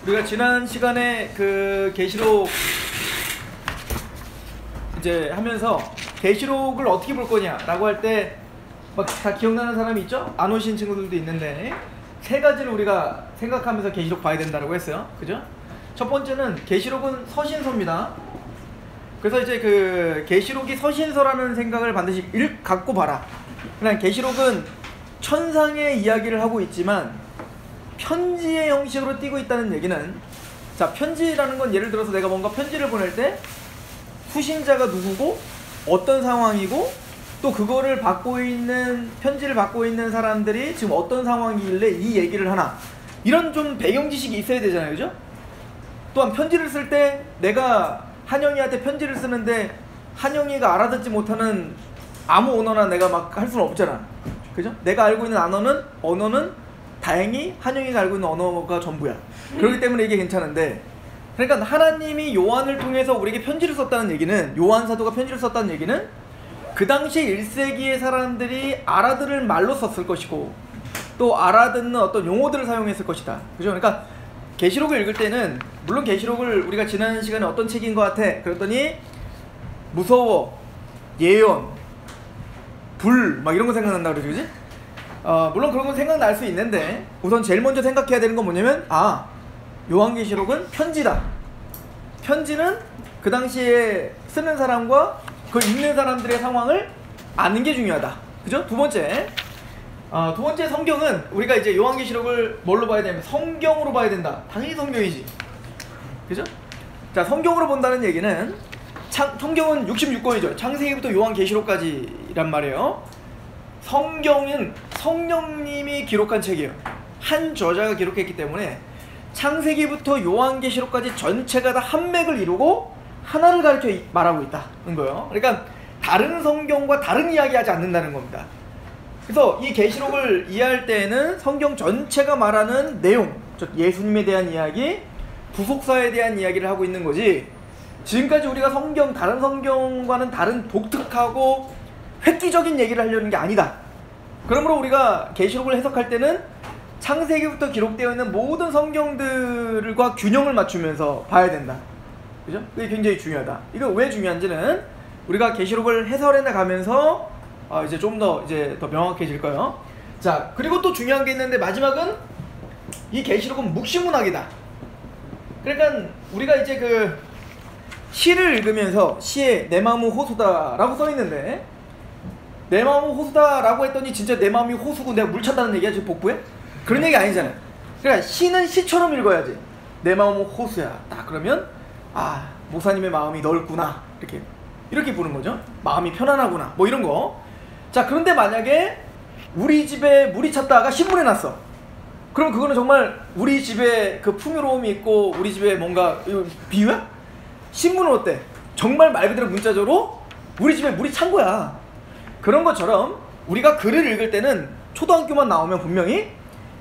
우리가 지난 시간에 그 계시록 이제 하면서 계시록을 어떻게 볼 거냐라고 할 때 막 다 기억나는 사람이 있죠? 안 오신 친구들도 있는데 세 가지를 우리가 생각하면서 계시록 봐야 된다고 했어요. 그죠? 첫 번째는 계시록은 서신서입니다. 그래서 이제 그 계시록이 서신서라는 생각을 반드시 갖고 봐라. 그냥 계시록은 천상의 이야기를 하고 있지만 편지의 형식으로 띄고 있다는 얘기는, 자, 편지라는 건 예를 들어서 내가 뭔가 편지를 보낼 때 수신자가 누구고 어떤 상황이고 또 그거를 받고 있는, 편지를 받고 있는 사람들이 지금 어떤 상황이길래 이 얘기를 하나, 이런 좀 배경 지식이 있어야 되잖아요. 그죠? 또한 편지를 쓸 때 내가 한영이한테 편지를 쓰는데 한영이가 알아듣지 못하는 아무 언어나 내가 막 할 수는 없잖아. 그죠? 내가 알고 있는 언어는 다행히 한영이가 알고 있는 언어가 전부야. 그렇기 때문에 이게 괜찮은데, 그러니까 하나님이 요한을 통해서 우리에게 편지를 썼다는 얘기는, 요한 사도가 편지를 썼다는 얘기는 그 당시 1세기의 사람들이 알아들을 말로 썼을 것이고 또 알아듣는 어떤 용어들을 사용했을 것이다. 그죠? 그러니까 계시록을 읽을 때는, 물론 계시록을 우리가 지난 시간에 어떤 책인 것 같아 그랬더니 무서워, 예언, 불 막 이런 거 생각난다 그러지, 그지? 물론 그런 건 생각날 수 있는데 우선 제일 먼저 생각해야 되는 건 뭐냐면, 요한계시록은 편지다. 편지는 그 당시에 쓰는 사람과 그걸 읽는 사람들의 상황을 아는 게 중요하다. 그죠? 두 번째, 성경은 우리가 이제 요한계시록을 뭘로 봐야 되냐면 성경으로 봐야 된다. 당연히 성경이지. 그죠? 자, 성경으로 본다는 얘기는 성경은 66권이죠. 창세기부터 요한계시록까지란 말이에요. 성경은 성령님이 기록한 책이에요. 한 저자가 기록했기 때문에 창세기부터 요한계시록까지 전체가 다 한 맥을 이루고 하나를 가르쳐 말하고 있다는 거예요. 그러니까 다른 성경과 다른 이야기하지 않는다는 겁니다. 그래서 이 계시록을 이해할 때에는 성경 전체가 말하는 내용, 즉 예수님에 대한 이야기, 부속사에 대한 이야기를 하고 있는 거지, 지금까지 우리가 다른 성경과는 다른 독특하고 획기적인 얘기를 하려는 게 아니다. 그러므로 우리가 계시록을 해석할 때는 창세기부터 기록되어 있는 모든 성경들과 균형을 맞추면서 봐야 된다. 그죠? 그게 굉장히 중요하다. 이거 왜 중요한지는 우리가 계시록을 해설해 나가면서 이제 좀 더 더 명확해질 거예요. 자, 그리고 또 중요한 게 있는데, 마지막은 이 계시록은 묵시문학이다. 그러니까 우리가 이제 그 시를 읽으면서 시에 내 마음은 호수다라고 써 있는데, 내 마음은 호수다라고 했더니 진짜 내 마음이 호수고 내가 물 찬다는 얘기야 지금 복부에? 그런 얘기 아니잖아요. 그러니까 시는 시처럼 읽어야지. 내 마음은 호수야. 딱 그러면 목사님의 마음이 넓구나, 이렇게 보는 거죠. 마음이 편안하구나, 뭐 이런 거. 자, 그런데 만약에 우리 집에 물이 찼다가 신문에 났어. 그럼 그거는 정말 우리 집에 그 풍요로움이 있고 우리 집에 뭔가, 이거 비유야? 신문은 어때? 정말 말 그대로 문자적으로 우리 집에 물이 찬 거야. 그런 것처럼 우리가 글을 읽을 때는 초등학교만 나오면 분명히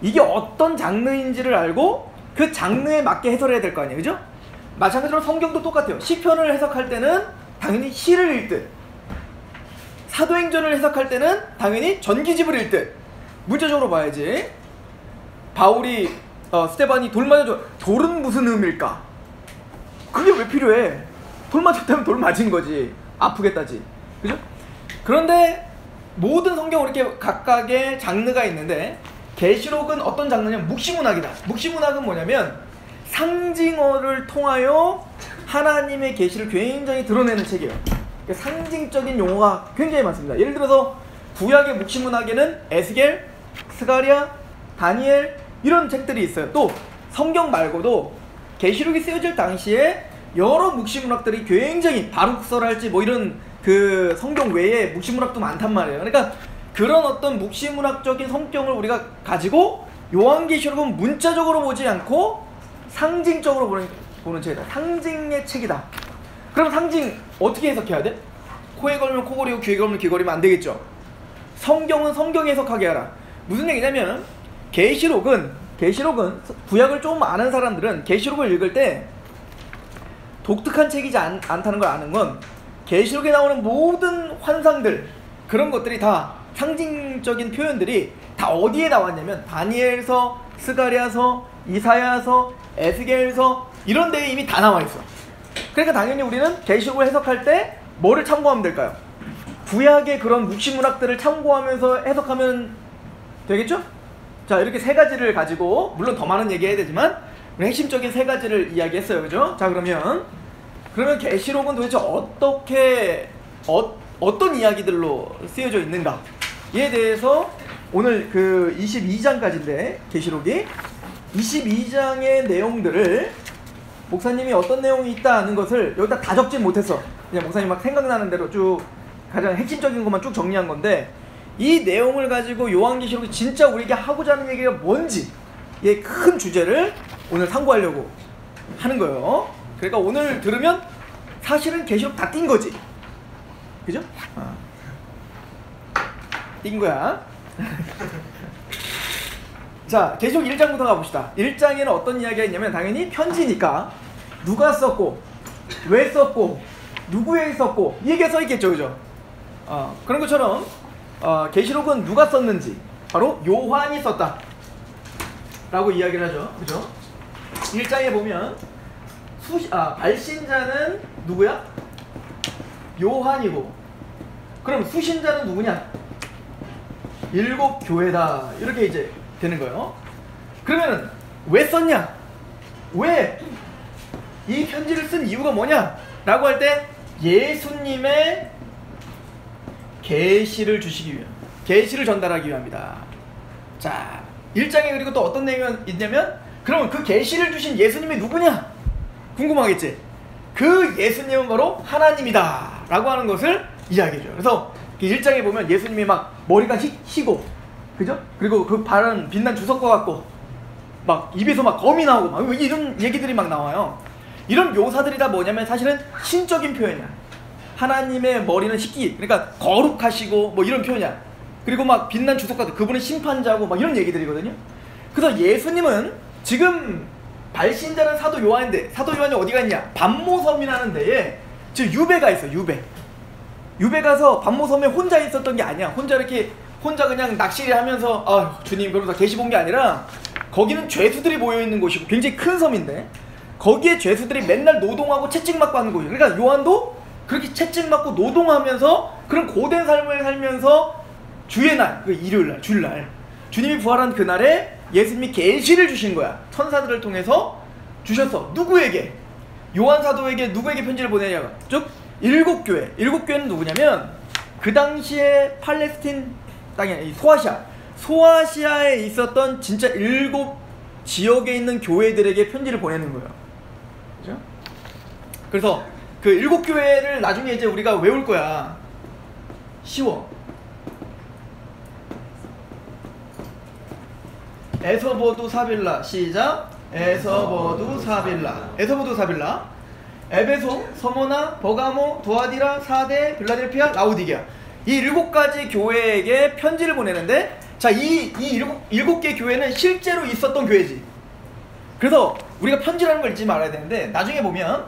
이게 어떤 장르인지를 알고 그 장르에 맞게 해설해야 될 거 아니에요. 그죠? 마찬가지로 성경도 똑같아요. 시편을 해석할 때는 당연히 시를 읽듯, 사도행전을 해석할 때는 당연히 전기집을 읽듯 문자적으로 봐야지. 바울이 스데반이 돌 맞아줘. 돌은 무슨 의미일까? 그게 왜 필요해? 돌 맞았다면 돌 맞은 거지. 아프겠다지. 그죠? 그런데 모든 성경은 이렇게 각각의 장르가 있는데, 계시록은 어떤 장르냐면 묵시문학이다. 묵시문학은 뭐냐면 상징어를 통하여 하나님의 계시를 굉장히 드러내는 책이에요. 상징적인 용어가 굉장히 많습니다. 예를 들어서 구약의 묵시문학에는 에스겔, 스가랴, 다니엘 이런 책들이 있어요. 또 성경 말고도 계시록이 쓰여질 당시에 여러 묵시문학들이 굉장히, 바룩서랄지 뭐 이런 그 성경 외에 묵시문학도 많단 말이에요. 그러니까 그런 어떤 묵시문학적인 성격을 우리가 가지고 요한계시록은 문자적으로 보지 않고 상징적으로 보는 책이다. 상징의 책이다. 그럼 상징 어떻게 해석해야 돼? 코에 걸면 코걸이고 귀에 걸면 귀걸이면 안 되겠죠. 성경은 성경 해석하게 하라. 무슨 얘기냐면 계시록은 구약을 좀 아는 사람들은 계시록을 읽을 때 독특한 책이지 않다는 걸 아는 건, 계시록에 나오는 모든 환상들, 그런 것들이 다 상징적인 표현들이 다 어디에 나왔냐면 다니엘서, 스가랴서, 이사야서, 에스겔서 이런 데에 이미 다 나와 있어. 그러니까 당연히 우리는 계시록을 해석할 때 뭐를 참고하면 될까요? 구약의 그런 묵시 문학들을 참고하면서 해석하면 되겠죠? 자, 이렇게 세 가지를 가지고, 물론 더 많은 얘기 해야 되지만 우리 핵심적인 세 가지를 이야기했어요. 그죠? 자, 그러면 계시록은 도대체 어떤 이야기들로 쓰여져 있는가에 대해서 오늘 그 22장까지인데, 계시록이 22장의 내용들을 목사님이 어떤 내용이 있다는 것을 여기다 다 적진 못했어. 그냥 목사님 막 생각나는 대로 쭉 가장 핵심적인 것만 쭉 정리한 건데, 이 내용을 가지고 요한계시록이 진짜 우리에게 하고자 하는 얘기가 뭔지, 이 큰 주제를 오늘 상고하려고 하는 거예요. 그러니까 오늘 들으면 사실은 계시록 다 띈 거지. 그죠? 띈 거야. 자, 계시록 1장부터 가봅시다. 1장에는 어떤 이야기가 있냐면, 당연히 편지니까 누가 썼고 왜 썼고 누구에게 썼고 이 얘기가 써있겠죠. 그죠? 그런 것처럼 계시록은 누가 썼는지 바로 요한이 썼다 라고 이야기를 하죠. 그죠? 1장에 보면 발신자는 누구야? 요한이고, 그럼 수신자는 누구냐? 7 교회다, 이렇게 이제 되는 거예요. 그러면은 왜 썼냐? 왜 이 편지를 쓴 이유가 뭐냐? 라고 할 때 예수님의 계시를 주시기 위한, 계시를 전달하기 위함이다. 자, 1장에 그리고 또 어떤 내용이 있냐면, 그러면 그 계시를 주신 예수님이 누구냐? 궁금하겠지? 그 예수님은 바로 하나님이다 라고 하는 것을 이야기해줘요. 그래서 1장에 보면 예수님이 막 머리가 희고, 그죠? 그리고 그 발은 빛난 주석과 같고, 막 입에서 막 검이 나오고, 막 이런 얘기들이 막 나와요. 이런 묘사들이 다 뭐냐면 사실은 신적인 표현이야. 하나님의 머리는 희기, 그러니까 거룩하시고 뭐 이런 표현이야. 그리고 막 빛난 주석과 같고, 그분은 심판자고 막 이런 얘기들이거든요. 그래서 예수님은 지금 발신자는 사도 요한인데, 사도 요한이 어디 갔냐? 반모섬이라는 데에 즉 유배가 있어. 유배 가서 반모섬에 혼자 있었던 게 아니야. 혼자 그냥 낚시를 하면서 주님 그러면서 계시 본 게 아니라, 거기는 죄수들이 모여있는 곳이고 굉장히 큰 섬인데, 거기에 죄수들이 맨날 노동하고 채찍 맞고 하는 곳이에요. 그러니까 요한도 그렇게 채찍 맞고 노동하면서 그런 고된 삶을 살면서 주의 날, 그 일요일날, 주일날 주님이 부활한 그날에 예수님이 계시를 주신 거야. 천사들을 통해서 주셨어. 누구에게? 요한 사도에게. 누구에게 편지를 보내냐고, 즉 7 교회. 7 교회는 누구냐면 그 당시에 팔레스틴 땅이 소아시아에 있었던 진짜 7 지역에 있는 교회들에게 편지를 보내는 거예요. 그죠? 그래서 그 7 교회를 나중에 이제 우리가 외울 거야. 쉬워. 에서버두 사빌라. 시작. 에서버두 사빌라. 에베소, 서머나, 버가모, 도아디라, 사데, 빌라델피아, 라우디게아. 이 7가지 교회에게 편지를 보내는데, 자, 이 7개 교회는 실제로 있었던 교회지. 그래서 우리가 편지라는 걸 잊지 말아야 되는데, 나중에 보면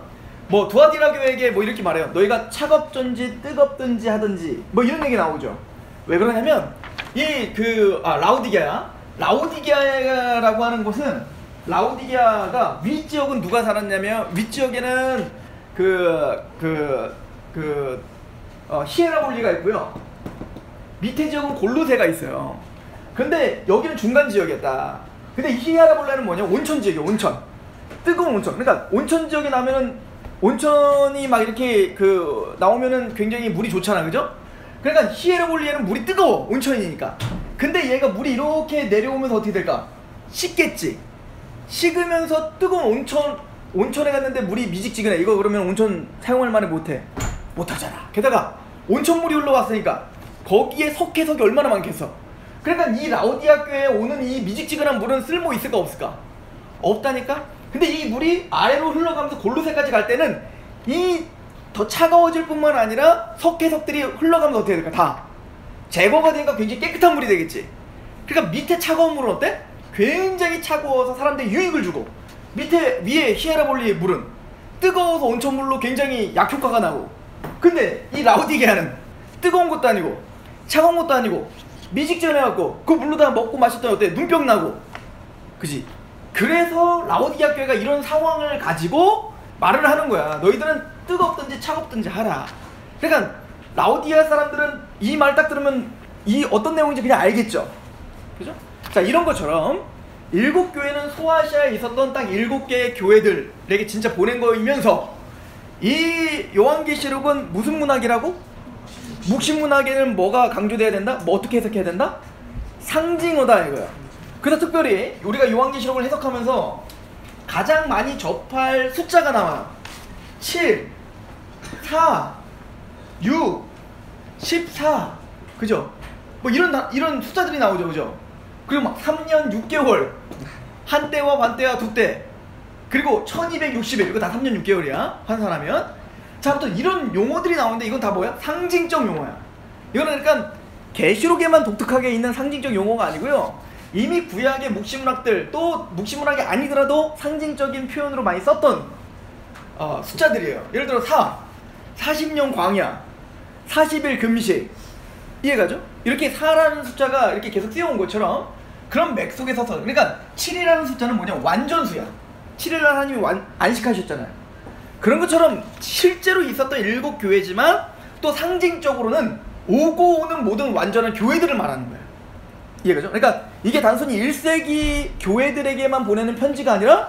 뭐 도아디라 교회에게 뭐 이렇게 말해요. 너희가 차갑든지 뜨겁든지 하든지 뭐 이런 얘기 나오죠. 왜 그러냐면 라우디게아라고 하는 곳은, 라우디게아가 윗지역은 누가 살았냐면, 윗지역에는 히에라볼리가 있고요. 밑에 지역은 골로세가 있어요. 근데 여기는 중간 지역이었다. 근데 히에라볼리는 뭐냐? 온천 지역이에요. 온천. 뜨거운 온천. 그러니까 온천 지역에 나면은, 온천이 막 이렇게 나오면은 굉장히 물이 좋잖아. 그죠? 그러니까 히에라볼리에는 물이 뜨거워. 온천이니까. 근데 얘가 물이 이렇게 내려오면서 어떻게 될까? 식겠지. 식으면서 뜨거운 온천에 갔는데 물이 미직지근해. 이거 그러면 온천 사용할 만에 못하잖아. 게다가 온천물이 흘러왔으니까 거기에 석회석이 얼마나 많겠어. 그러니까 이 라우디아 교회에 오는 이 미직지근한 물은 쓸모 있을까 없을까? 없다니까? 근데 이 물이 아래로 흘러가면서 골로새까지 갈 때는 이 더 차가워질 뿐만 아니라 석회석들이 흘러가면서 어떻게 될까? 다 제거가 되니까 굉장히 깨끗한 물이 되겠지. 그러니까 밑에 차가운 물은 어때? 굉장히 차가워서 사람들이 유익을 주고, 위에 히에라볼리의 물은 뜨거워서 온천물로 굉장히 약효과가 나고. 근데 이 라우디게아는 뜨거운 것도 아니고 차가운 것도 아니고 미직전해갖고 그 물로다가 먹고 마셨더니 어때? 눈병 나고. 그지? 그래서 라오디게아 교회가 이런 상황을 가지고 말을 하는 거야. 너희들은 뜨겁든지 차갑든지 하라. 그러니까 라오디게아 사람들은 이 말 딱 들으면 이 어떤 내용인지 그냥 알겠죠. 그죠? 자, 이런 것처럼 7교회는 소아시아에 있었던 딱 7개의 교회들에게 진짜 보낸 거이면서 이 요한계시록은 무슨 문학이라고? 묵신문학에는 뭐가 강조돼야 된다? 뭐 어떻게 해석해야 된다? 상징어다 이거야. 그래서 특별히 우리가 요한계시록을 해석하면서 가장 많이 접할 숫자가 나와요. 7, 4, 6, 14, 그죠? 뭐 이런 숫자들이 나오죠, 그죠? 그리고 막 3년 6개월, 한때와 반때와 두때, 그리고 1260일, 이거 다 3년 6개월이야 환산하면. 자, 아무튼 이런 용어들이 나오는데 이건 다 뭐야? 상징적 용어야. 이거는 그러니까 계시록에만 독특하게 있는 상징적 용어가 아니고요, 이미 구약의 묵시문학들, 또 묵시문학이 아니더라도 상징적인 표현으로 많이 썼던 숫자들이에요. 예를 들어 40년 광야, 40일 금식, 이해가죠? 이렇게 4라는 숫자가 이렇게 계속 쓰여온 것처럼 그런 맥 속에 서서, 그러니까 7이라는 숫자는 뭐냐? 완전수야. 7일 하나님이 안식하셨잖아요. 그런 것처럼 실제로 있었던 7교회지만 또 상징적으로는 오고 오는 모든 완전한 교회들을 말하는 거예요. 이해가죠? 그러니까 이게 단순히 1세기 교회들에게만 보내는 편지가 아니라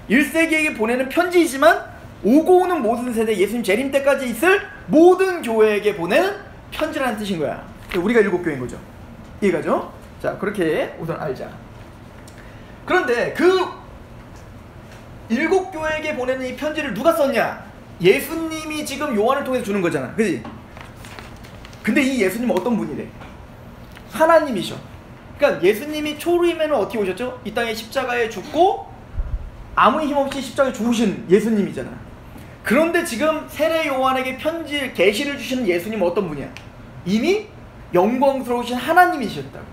1세기에게 보내는 편지이지만 오고 오는 모든 세대, 예수님 재림 때까지 있을 모든 교회에게 보내는 편지라는 뜻인 거야. 우리가 7교회인 거죠. 이해가죠? 자, 그렇게 우선 알자. 그런데 그 7교회에게 보내는 이 편지를 누가 썼냐? 예수님이 지금 요한을 통해서 주는 거잖아, 그지? 근데 이 예수님은 어떤 분이래? 하나님이셔. 그러니까 예수님이 초림에는 어떻게 오셨죠? 이 땅에 십자가에 죽고 아무 힘없이 십자가에 죽으신 예수님이잖아. 그런데 지금 세례 요한에게 편지, 계시를 주시는 예수님은 어떤 분이야? 이미 영광스러우신 하나님이셨다고.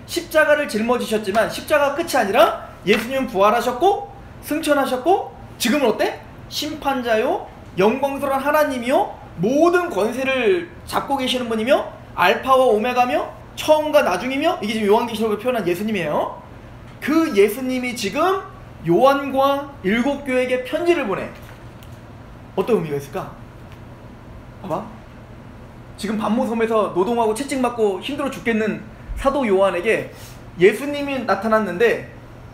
십자가를 짊어지셨지만 십자가가 끝이 아니라 예수님은 부활하셨고 승천하셨고 지금은 어때? 심판자요, 영광스러운 하나님이요, 모든 권세를 잡고 계시는 분이며 알파와 오메가며 처음과 나중이며, 이게 지금 요한계시록을 표현한 예수님이에요. 그 예수님이 지금 요한과 7교회에게 편지를 보내. 어떤 의미가 있을까? 봐봐. 지금 반모섬에서 노동하고 채찍맞고 힘들어 죽겠는 사도 요한에게 예수님이 나타났는데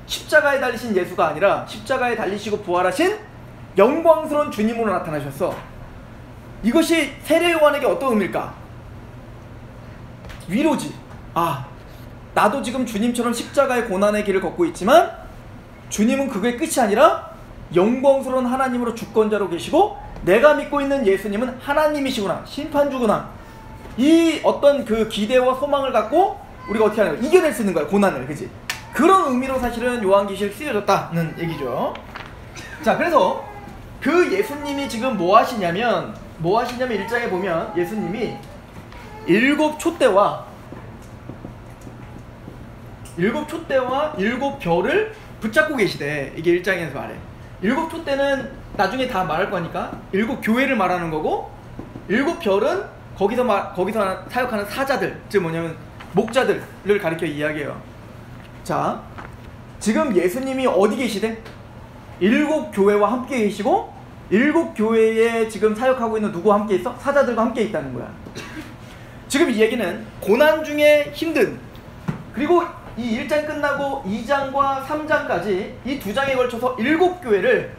십자가에 달리신 예수가 아니라 십자가에 달리시고 부활하신 영광스러운 주님으로 나타나셨어. 이것이 세례 요한에게 어떤 의미일까? 위로지. 아, 나도 지금 주님처럼 십자가의 고난의 길을 걷고 있지만 주님은 그게 끝이 아니라 영광스러운 하나님으로 주권자로 계시고 내가 믿고 있는 예수님은 하나님이시구나, 심판주구나. 이 어떤 그 기대와 소망을 갖고 우리가 어떻게 하는 거야? 이겨낼 수 있는 거야, 고난을. 그치? 그런 의미로 사실은 요한계시록 쓰여졌다는 얘기죠. 자, 그래서 그 예수님이 지금 뭐 하시냐면 1장에 보면 예수님이 7 촛대와 7 별을 붙잡고 계시대. 이게 1장에서 말해. 7 촛대는 나중에 다 말할 거니까 7 교회를 말하는 거고, 7 별은 거기서 사역하는 사자들, 즉 뭐냐면 목자들을 가리켜 이야기해요. 자, 지금 예수님이 어디 계시대? 7 교회와 함께 계시고 7 교회에 지금 사역하고 있는 누구와 함께 있어? 사자들과 함께 있다는 거야. 지금 이 얘기는 고난 중에 힘든, 그리고 이 1장 끝나고 2장과 3장까지 이 2장에 걸쳐서 7 교회를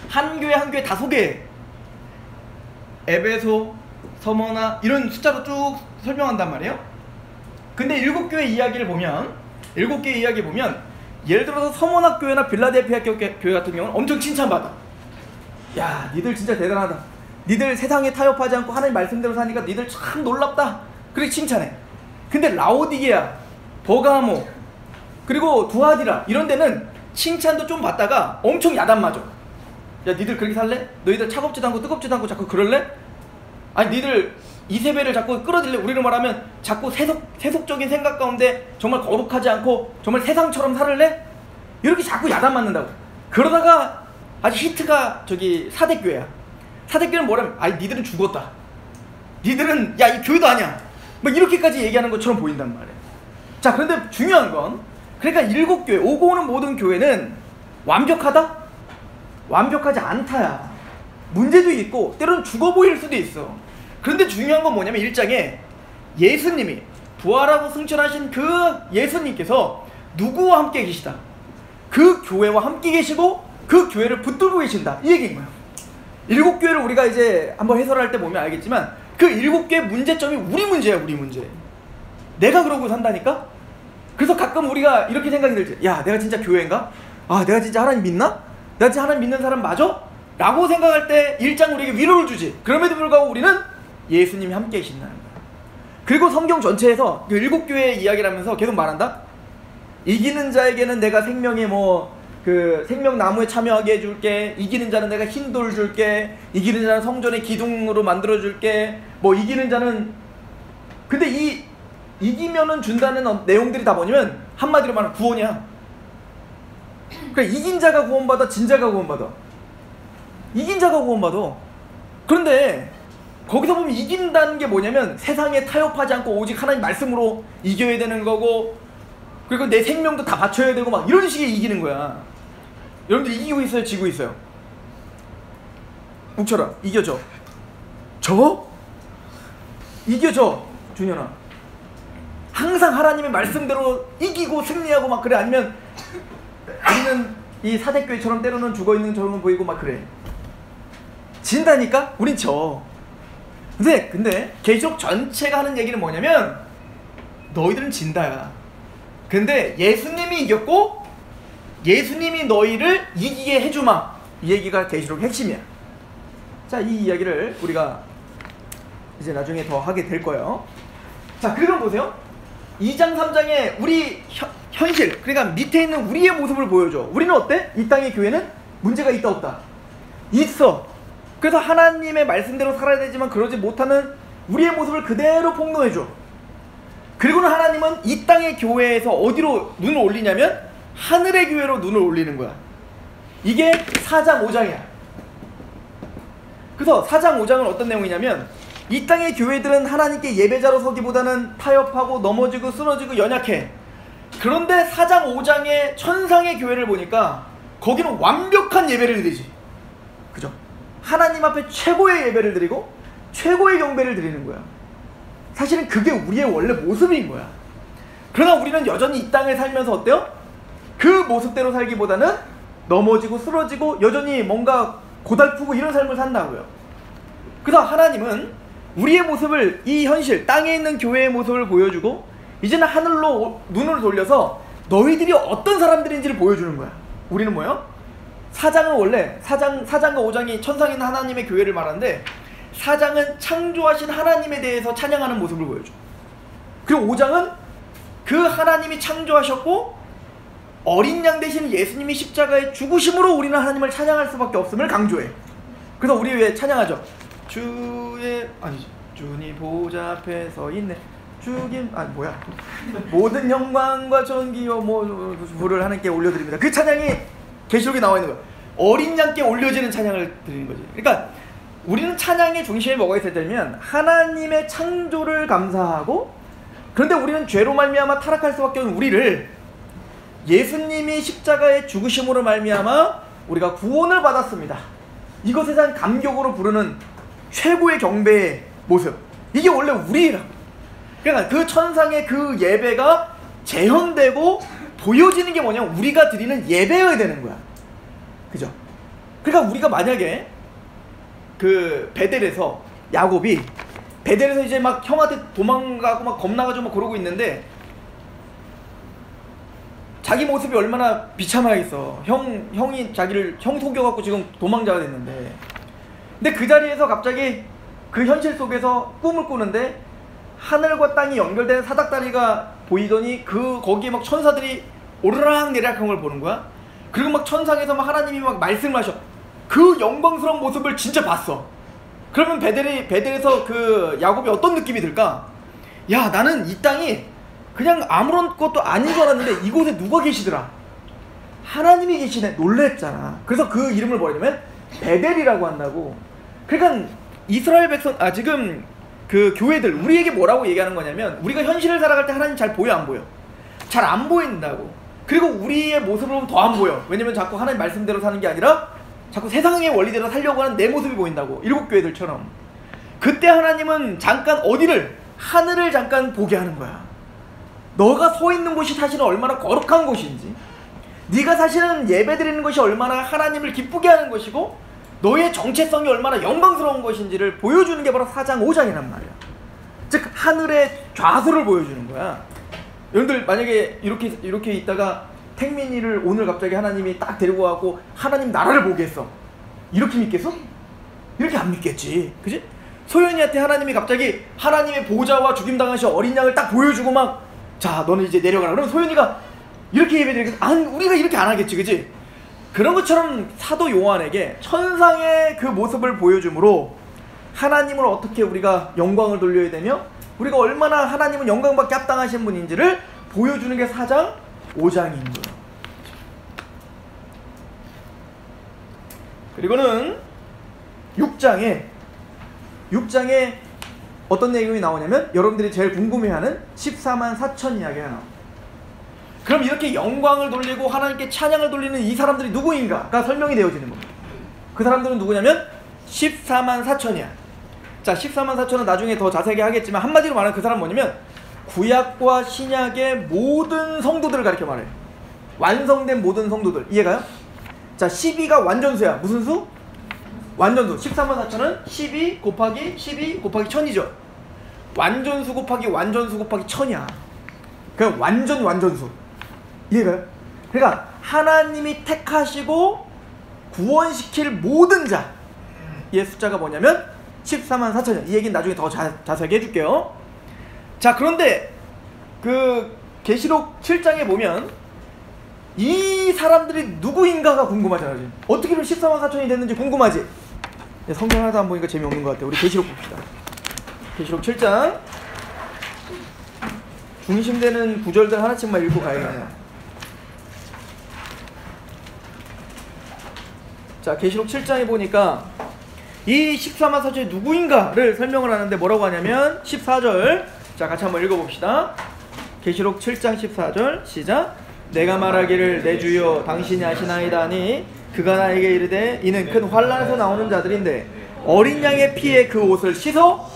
한 교회 한 교회 다 소개해. 에베소, 서머나 이런 숫자로 쭉 설명한단 말이에요. 근데 7 교회 이야기를 보면, 7개 이야기 보면, 예를 들어서 서머나 교회나 빌라델피아 교회 같은 경우는 엄청 칭찬받아. 야, 니들 진짜 대단하다. 니들 세상에 타협하지 않고 하나님 말씀대로 사니까 니들 참 놀랍다. 그렇게 칭찬해. 근데 라오디게아, 버가모, 그리고 두아디라 이런 데는 칭찬도 좀 받다가 엄청 야단 맞아. 야, 니들 그렇게 살래? 너희들 차갑지도 않고 뜨겁지도 않고 자꾸 그럴래? 아니, 니들 이세벨을 자꾸 끌어들일래? 우리로 말하면 자꾸 세속적인 생각 가운데 정말 거룩하지 않고 정말 세상처럼 살을래? 이렇게 자꾸 야단 맞는다고. 그러다가 아주 히트가 저기 사대교회야. 사대교회는 뭐라면, 아니 니들은 죽었다. 니들은 야, 이 교회도 아니야. 뭐 이렇게까지 얘기하는 것처럼 보인단 말이야. 자, 그런데 중요한 건 그러니까 일곱 교회, 오고 오는 모든 교회는 완벽하다? 완벽하지 않다야. 문제도 있고 때로는 죽어 보일 수도 있어. 그런데 중요한 건 뭐냐면 1장에 예수님이 부활하고 승천하신 그 예수님께서 누구와 함께 계시다? 그 교회와 함께 계시고 그 교회를 붙들고 계신다, 이 얘기인 거예요. 일곱 교회를 우리가 이제 한번 해설할 때 보면 알겠지만 그 일곱 개의 문제점이 우리 문제야, 우리 문제. 내가 그러고 산다니까? 그래서 가끔 우리가 이렇게 생각이 들지. 야, 내가 진짜 교회인가? 아, 내가 진짜 하나님 믿나? 내가 진짜 하나님 믿는 사람 맞아? 라고 생각할 때 1장 우리에게 위로를 주지. 그럼에도 불구하고 우리는 예수님이 함께 계신다는 거야. 그리고 성경 전체에서 그 일곱 교회의 이야기를 하면서 계속 말한다. 이기는 자에게는 내가 생명의 생명나무에 참여하게 해줄게. 이기는 자는 내가 흰돌 줄게. 이기는 자는 성전의 기둥으로 만들어줄게. 이기는 자는, 근데 이기면은 준다는 내용들이 다 뭐냐면 한마디로 말하면 구원이야. 그러니까 이긴 자가 구원받아, 진 자가 구원받아. 이긴 자가 구원받아. 그런데 거기서 보면 이긴다는 게 뭐냐면 세상에 타협하지 않고 오직 하나님 말씀으로 이겨야 되는 거고, 그리고 내 생명도 다 바쳐야 되고 막 이런 식의 이기는 거야. 여러분들 이기고 있어요, 지고 있어요? 묵혀라. 이겨줘. 이겨줘, 준현아. 항상 하나님의 말씀대로 이기고 승리하고 막 그래? 아니면 우리는 이 사대교회처럼 때로는 죽어있는 저런 보이고 막 그래? 진다니까? 우린 져. 근데 계시록 전체가 하는 얘기는 뭐냐면 너희들은 진다야. 근데 예수님이 이겼고 예수님이 너희를 이기게 해주마, 이 얘기가 계시록 핵심이야. 자, 이 이야기를 우리가 이제 나중에 더 하게 될 거예요. 자, 그럼 보세요. 2장 3장에 우리 현실, 그러니까 밑에 있는 우리의 모습을 보여줘. 우리는 어때? 이 땅의 교회는 문제가 있다 없다? 있어. 그래서 하나님의 말씀대로 살아야 되지만 그러지 못하는 우리의 모습을 그대로 폭로해줘. 그리고는 하나님은 이 땅의 교회에서 어디로 눈을 올리냐면 하늘의 교회로 눈을 올리는 거야. 이게 4장 5장이야. 그래서 4장 5장은 어떤 내용이냐면 이 땅의 교회들은 하나님께 예배자로 서기보다는 타협하고 넘어지고 쓰러지고 연약해. 그런데 4장 5장의 천상의 교회를 보니까 거기는 완벽한 예배를 드리지. 그죠? 하나님 앞에 최고의 예배를 드리고 최고의 경배를 드리는 거야. 사실은 그게 우리의 원래 모습인 거야. 그러나 우리는 여전히 이 땅을 살면서 어때요? 그 모습대로 살기보다는 넘어지고 쓰러지고 여전히 뭔가 고달프고 이런 삶을 산다고요. 그래서 하나님은 우리의 모습을, 이 현실, 땅에 있는 교회의 모습을 보여주고 이제는 하늘로 눈을 돌려서 너희들이 어떤 사람들인지를 보여주는 거야. 우리는 뭐예요? 4장은 원래 4장과 5장이 천상에 있는 하나님의 교회를 말하는데 4장은 창조하신 하나님에 대해서 찬양하는 모습을 보여줘. 그리고 5장은 그 하나님이 창조하셨고 어린 양 대신 예수님이 십자가에 죽으심으로 우리는 하나님을 찬양할 수밖에 없음을 강조해. 그래서 우리 왜 찬양하죠? 주님 보좌 앞에 서 있네. 모든 영광과 존귀와 부를 하나님께 올려드립니다. 그 찬양이 계시록에 나와 있는 거야. 어린 양께 올려지는 찬양을 드리는 거지. 그러니까 우리는 찬양의 중심에 뭐가 있어야 되냐면 하나님의 창조를 감사하고, 그런데 우리는 죄로 말미암아 타락할 수밖에 없는 우리를 예수님이 십자가의 죽으심으로 말미암아 우리가 구원을 받았습니다. 이것에 대한 감격으로 부르는 최고의 경배의 모습, 이게 원래 우리라고. 그러니까 그 천상의 그 예배가 재현되고 보여지는 게 뭐냐면 우리가 드리는 예배여야 되는 거야. 그죠? 그러니까 우리가 만약에 그 베델에서 야곱이 베델에서 이제 막 형한테 도망가고 막 겁나가지고 막 그러고 있는데 자기 모습이 얼마나 비참하겠어. 형이 형 속여갖고 지금 도망자가 됐는데, 근데 그 자리에서 갑자기 그 현실 속에서 꿈을 꾸는데 하늘과 땅이 연결된 사닥다리가 보이더니 거기에 막 천사들이 오르락 내리락 하는 걸 보는 거야. 그리고 막 천상에서 막 하나님이 막 말씀을 하셔. 그 영광스러운 모습을 진짜 봤어. 그러면 베델에서 그 야곱이 어떤 느낌이 들까? 야, 나는 이 땅이 그냥 아무런 것도 아닌 줄 알았는데 이곳에 누가 계시더라? 하나님이 계시네. 놀랬잖아. 그래서 그 이름을 뭐냐면 베델이라고 한다고. 그러니까 이스라엘 백성, 지금 그 교회들, 우리에게 뭐라고 얘기하는 거냐면 우리가 현실을 살아갈 때 하나님 잘 보여 안 보여? 잘 안 보인다고. 그리고 우리의 모습을 보면 더 안 보여. 왜냐면 자꾸 하나님 말씀대로 사는 게 아니라 자꾸 세상의 원리대로 살려고 하는 내 모습이 보인다고. 일곱 교회들처럼. 그때 하나님은 잠깐 어디를? 하늘을 잠깐 보게 하는 거야. 너가 서 있는 곳이 사실은 얼마나 거룩한 곳인지, 네가 사실은 예배드리는 것이 얼마나 하나님을 기쁘게 하는 것이고 너의 정체성이 얼마나 영광스러운 것인지를 보여주는 게 바로 4장 5장이란 말이야. 즉 하늘의 좌수를 보여주는 거야. 여러분들 만약에 이렇게 있다가 택민이를 오늘 갑자기 하나님이 딱 데리고 가고 하나님 나라를 보게 했어. 이렇게 믿겠어? 이렇게 안 믿겠지. 그지? 소연이한테 하나님이 갑자기 하나님의 보좌와 죽임당하신 어린 양을 딱 보여주고 막, 자 너는 이제 내려가라. 그럼 소연이가 이렇게 예배드리겠어? 아니 우리가 이렇게 안 하겠지. 그지? 그런 것처럼 사도 요한에게 천상의 그 모습을 보여줌으로 하나님을 어떻게 우리가 영광을 돌려야 되며 우리가 얼마나 하나님은 영광받게 합당하신 분인지를 보여주는 게 4장 5장인 거예요. 그리고는 6장에 어떤 내용이 나오냐면 여러분들이 제일 궁금해하는 14만 4천 이야기가 나옵니다. 그럼 이렇게 영광을 돌리고 하나님께 찬양을 돌리는 이 사람들이 누구인가가 설명이 되어지는 겁니다. 그 사람들은 누구냐면 14만 4천이야. 자, 14만 4천은 나중에 더 자세하게 하겠지만 한마디로 말하면 그 사람은 뭐냐면 구약과 신약의 모든 성도들을 가리켜 말해. 완성된 모든 성도들. 이해가요? 자, 12가 완전수야. 무슨 수? 완전수. 14만 4천은 12 곱하기 12 곱하기 1000이죠. 완전수 곱하기 완전수 곱하기 1000이야. 그냥 완전수. 이해가요? 그러니까 하나님이 택하시고 구원시킬 모든 자의 숫자가 뭐냐면 14만 4천이야. 이 얘기는 나중에 더 자세하게 해줄게요. 자, 그런데 그 계시록 7장에 보면 이 사람들이 누구인가가 궁금하잖아요. 지금. 어떻게 보면 14만 4천이 됐는지 궁금하지? 성경 하나도 안 보니까 재미없는 것 같아요. 우리 계시록 봅시다. 계시록 7장 중심되는 구절들 하나씩만 읽고 가야겠네요. 자, 계시록 7장에 보니까 이 14만 4천이 누구인가를 설명을 하는데 뭐라고 하냐면 14절. 자, 같이 한번 읽어봅시다. 계시록 7장 14절 시작. 내가 말하기를 내 주여 당신이 아시나이다 하니 그가 나에게 이르되 이는 큰 환난에서 나오는 자들인데 어린 양의 피에 그 옷을 씻어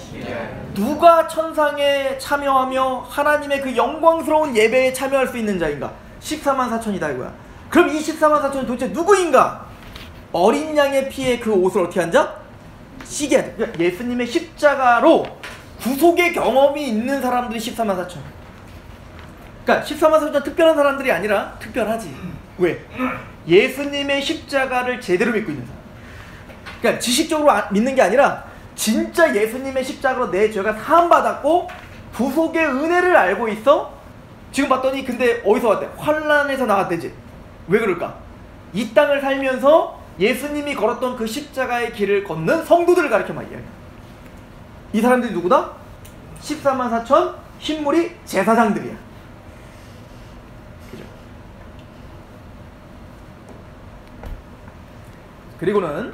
누가 천상에 참여하며 하나님의 그 영광스러운 예배에 참여할 수 있는 자인가? 14만 4천이다 이거야. 그럼 이 14만 4천이 도대체 누구인가? 어린 양의 피에 그 옷을 어떻게 한 자? 씻게 한 자. 그러니까 예수님의 십자가로 구속의 경험이 있는 사람들이 14만 4천. 그러니까 14만 4천 특별한 사람들이 아니라 특별하지. 왜? 예수님의 십자가를 제대로 믿고 있는 사람. 그러니까 지식적으로 믿는 게 아니라 진짜 예수님의 십자가로 내 죄가 사함받았고 구속의 은혜를 알고 있어. 지금 봤더니 근데 어디서 왔대? 환난에서 나왔대지. 왜 그럴까? 이 땅을 살면서 예수님이 걸었던 그 십자가의 길을 걷는 성도들을 가리켜 말 이야기야. 이 사람들이 누구다? 14만 4천 흰물이 제사장들이야. 그죠? 그리고는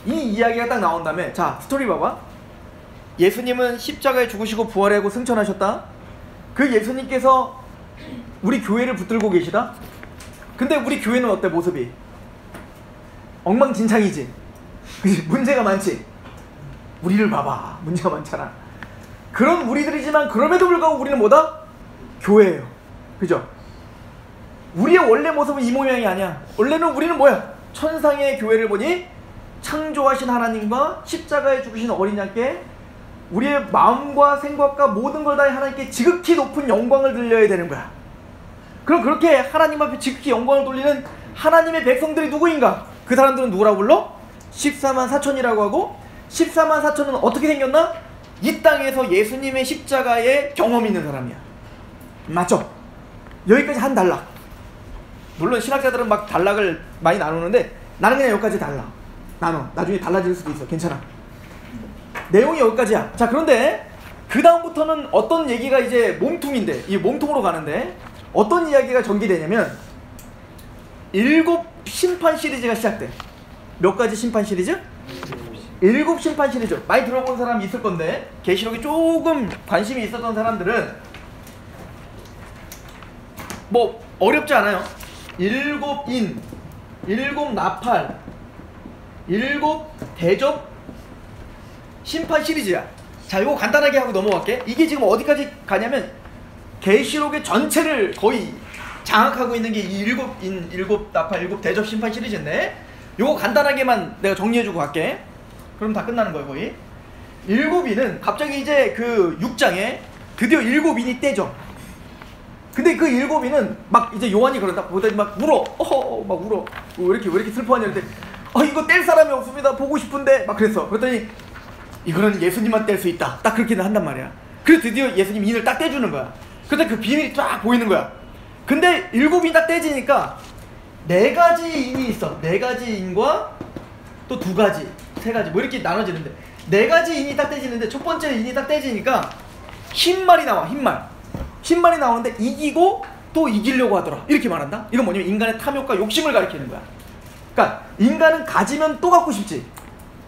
이 이야기가 딱 나온 다음에 자, 스토리 봐봐. 예수님은 십자가에 죽으시고 부활하고 승천하셨다. 그 예수님께서 우리 교회를 붙들고 계시다. 근데 우리 교회는 어때 모습이? 엉망진창이지. 문제가 많지. 우리를 봐봐. 문제가 많잖아. 그런 우리들이지만 그럼에도 불구하고 우리는 뭐다? 교회예요. 그죠? 우리의 원래 모습은 이 모양이 아니야. 원래는 우리는 뭐야? 천상의 교회를 보니 창조하신 하나님과 십자가에 죽으신 어린 양께 우리의 마음과 생각과 모든 걸 다해 하나님께 지극히 높은 영광을 들려야 되는 거야. 그럼 그렇게 하나님 앞에 지극히 영광을 돌리는 하나님의 백성들이 누구인가? 그 사람들은 누구라고 불러? 14만 4천이라고 하고 14만 4천은 어떻게 생겼나? 이 땅에서 예수님의 십자가에 경험이 있는 사람이야. 맞죠? 여기까지 한 단락. 물론 신학자들은 막 단락을 많이 나누는데 나는 그냥 여기까지 단락 나눠. 나중에 달라질 수도 있어. 괜찮아. 내용이 여기까지야. 자, 그런데 그 다음부터는 어떤 얘기가 이제 몸통인데 이 몸통으로 가는데 어떤 이야기가 전개되냐면 7 심판 시리즈가 시작돼. 몇 가지 심판 시리즈? 7 심판 시리즈. 많이 들어본 사람이 있을 건데 계시록에 조금 관심이 있었던 사람들은 뭐 어렵지 않아요. 7인, 7나팔, 7대접 심판 시리즈야. 자, 이거 간단하게 하고 넘어갈게. 이게 지금 어디까지 가냐면 계시록의 전체를 거의 장악하고 있는 게 이 7인, 7나팔, 7대접 심판 시리즈인데, 요거 간단하게만 내가 정리해주고 갈게. 그럼 다 끝나는 거예요, 거의. 7인은 갑자기 이제 그 6장에 드디어 7인이 떼죠. 근데 그 7인은 막 이제 요한이 그런다. 보더니 막 울어. 막 울어. 왜 이렇게 슬퍼하냐. 근데 이거 뗄 사람이 없습니다. 보고 싶은데. 막 그랬어. 그랬더니 이거는 예수님만 뗄 수 있다. 딱 그렇게는 한단 말이야. 그래서 드디어 예수님 인을 딱 떼주는 거야. 근데 그 비밀이 쫙 보이는 거야. 근데 7인이 딱 떼지니까 4가지 인이 있어. 4가지 인과 또 2가지, 3가지 뭐 이렇게 나눠지는데, 4가지 인이 딱 떼지는데 첫 번째 인이 딱 떼지니까 흰말이 나와. 흰말이 나오는데 이기고 또 이기려고 하더라. 이렇게 말한다. 이건 뭐냐면 인간의 탐욕과 욕심을 가리키는 거야. 그러니까 인간은 가지면 또 갖고 싶지.